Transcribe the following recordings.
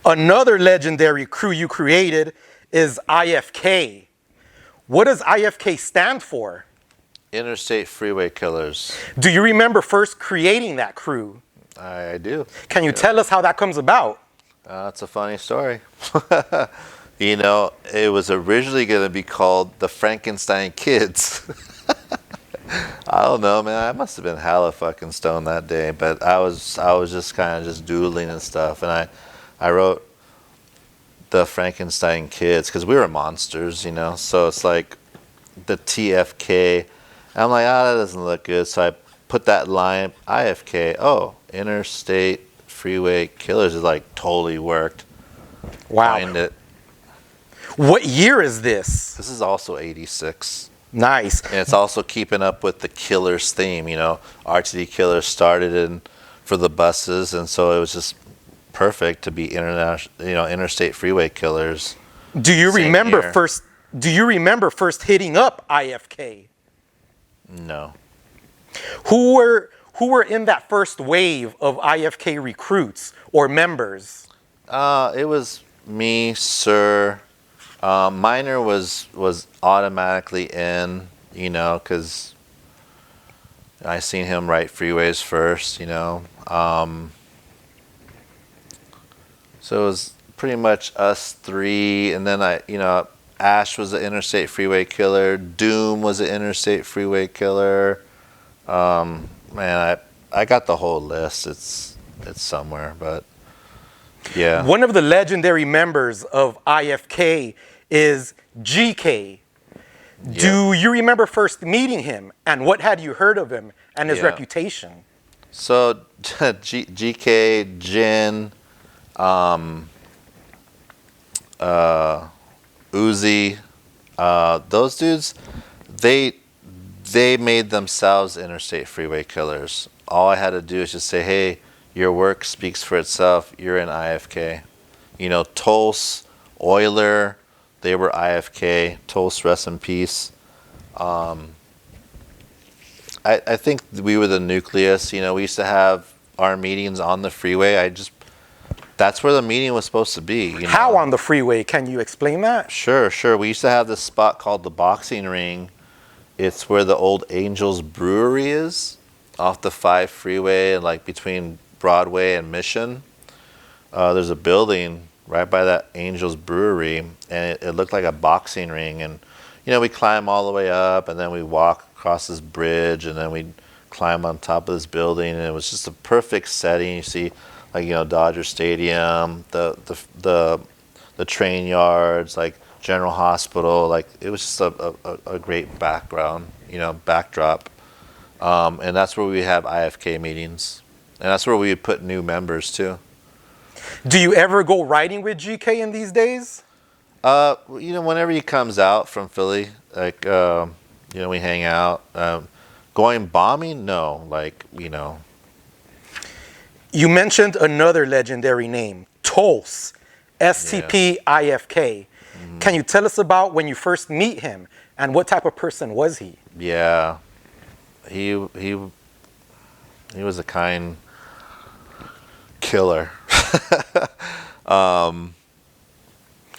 Another legendary crew you created is IFK. What does IFK stand for? Interstate Freeway Killers. Do you remember first creating that crew? I do. Can you tell us how that comes about? It's a funny story. You know, it was originally going to be called the Frankenstein Kids. I don't know, man. I must have been hella fucking stoned that day, but I was just kind of just doodling and stuff, and I wrote the Frankenstein Kids because we were monsters, you know. So it's like the TFK. I'm like, that doesn't look good. So I put that line, IFK. Oh, Interstate Freeway Killers is like totally worked. Wow. Find it. What year is this? This is also 86. Nice. And it's also keeping up with the Killers theme, you know. RTD Killers started for the buses, and so it was just perfect to be Interstate Freeway Killers. Do you remember first hitting up IFK? No. Who were in that first wave of IFK recruits or members? It was me, Sir. Minor was automatically in, you know, because I seen him write Freeways first, you know. So it was pretty much us three, and then Ash was an Interstate Freeway Killer. Doom was an Interstate Freeway Killer. Man, I got the whole list. It's somewhere, but yeah. One of the legendary members of IFK is GK. Yeah. Do you remember first meeting him, and what had you heard of him and his reputation? So GK, Jin, Uzi, those dudes, they made themselves Interstate Freeway Killers. All I had to do is just say, hey, your work speaks for itself. You're in IFK. You know, Tulse, Euler, they were IFK. Tulse, rest in peace. I think we were the nucleus. You know, we used to have our meetings on the freeway. That's where the meeting was supposed to be. You know? How on the freeway? Can you explain that? Sure. We used to have this spot called the Boxing Ring. It's where the old Angeles Brewery is, off the 5 freeway, like between Broadway and Mission. There's a building right by that Angeles Brewery, and it looked like a boxing ring. And you know, we climb all the way up, and then we walk across this bridge, and then we climb on top of this building, and it was just a perfect setting. You see, like, you know, Dodger Stadium, the train yards, like General Hospital. Like, it was just a great background, you know, backdrop. And that's where we have IFK meetings, and that's where we would put new members too. Do you ever go riding with GK in these days? You know, whenever he comes out from Philly, like, you know, we hang out. Going bombing? No, like, you know. You mentioned another legendary name, Tolse STP IFK. Mm-hmm. Can you tell us about when you first meet him, and what type of person was he? Yeah, he was a kind killer.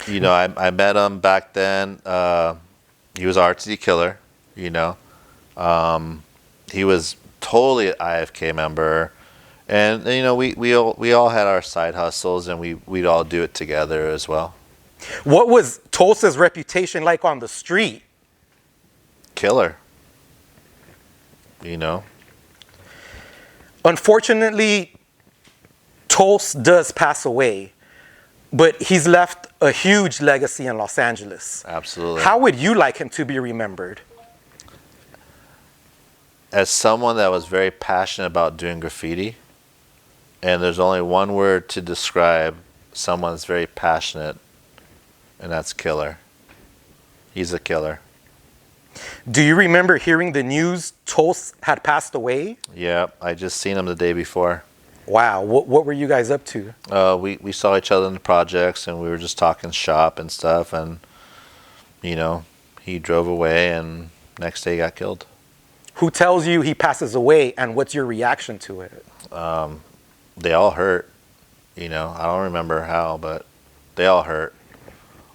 You know, I met him back then. He was an RTD killer, you know. He was totally an IFK member. And, you know, we all had our side hustles, and we'd all do it together as well. What was Tulse's reputation like on the street? Killer. You know. Unfortunately, Tulse does pass away, but he's left a huge legacy in Los Angeles. Absolutely. How would you like him to be remembered? As someone that was very passionate about doing graffiti, and there's only one word to describe someone that's very passionate, and that's killer. He's a killer. Do you remember hearing the news Tulse had passed away? Yeah, I just seen him the day before. Wow, what were you guys up to? We saw each other in the projects, and we were just talking shop and stuff, and, you know, he drove away, and next day he got killed. Who tells you he passes away, and what's your reaction to it? They all hurt. You know, I don't remember how, but they all hurt.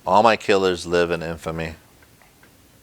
All my killers live in infamy.